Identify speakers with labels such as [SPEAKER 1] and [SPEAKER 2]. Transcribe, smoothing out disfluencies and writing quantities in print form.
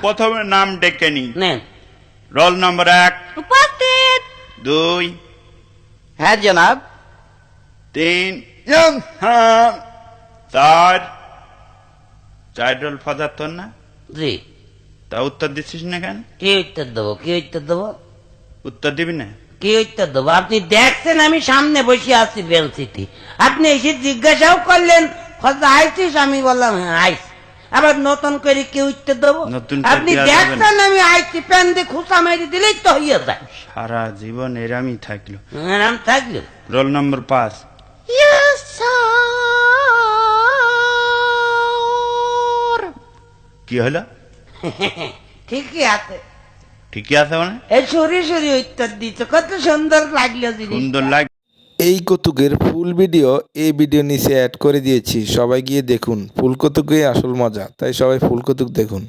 [SPEAKER 1] প্রথমে নাম ডেকে নি।
[SPEAKER 2] নেন।
[SPEAKER 1] Roll number 1।
[SPEAKER 2] উপস্থিত।
[SPEAKER 1] 2।
[SPEAKER 3] হ্যাঁ জনাব।
[SPEAKER 1] 3। হ্যাঁ। 4। 4 রোল ফজার তোর না?
[SPEAKER 2] জি।
[SPEAKER 1] তা উত্তর দিচ্ছিস না কেন?
[SPEAKER 2] কি উত্তর দেবো? কি উত্তর দেবো?
[SPEAKER 1] উত্তর দিবি না?
[SPEAKER 2] কি উত্তর দেবো? আপনি দেখছেন আমি সামনে বসে আছি বেঞ্চিতে, আপনি এসে জিজ্ঞাসাও করলেন ফজা আইছিস, আমি বললাম হ্যাঁ আইছি। আবার নতুন করে কি উত্তর দেবো?
[SPEAKER 1] নতুন
[SPEAKER 2] আপনি দেখছেন আমি আইছি, প্যান দিয়ে খুঁচা মেরে দিলেই তো হইয়া যায়।
[SPEAKER 1] সারা জীবন এরামই থাকলো।
[SPEAKER 2] আরাম থাকলো।
[SPEAKER 1] Roll number 5। কি হলো?
[SPEAKER 2] ঠিকই আছে।
[SPEAKER 1] ঠিকই আছে মানে?
[SPEAKER 2] এই সরি সরি উত্তর দিচ্ছে, কত সুন্দর লাগলো জিনিস।
[SPEAKER 1] সুন্দর লাগে।
[SPEAKER 4] এই কৌতুকের ফুল ভিডিও এই ভিডিও নিচে অ্যাড করে দিয়েছি, সবাই গিয়ে দেখুন। ফুল কৌতুকই আসল মজা, তাই সবাই ফুল কৌতুক দেখুন।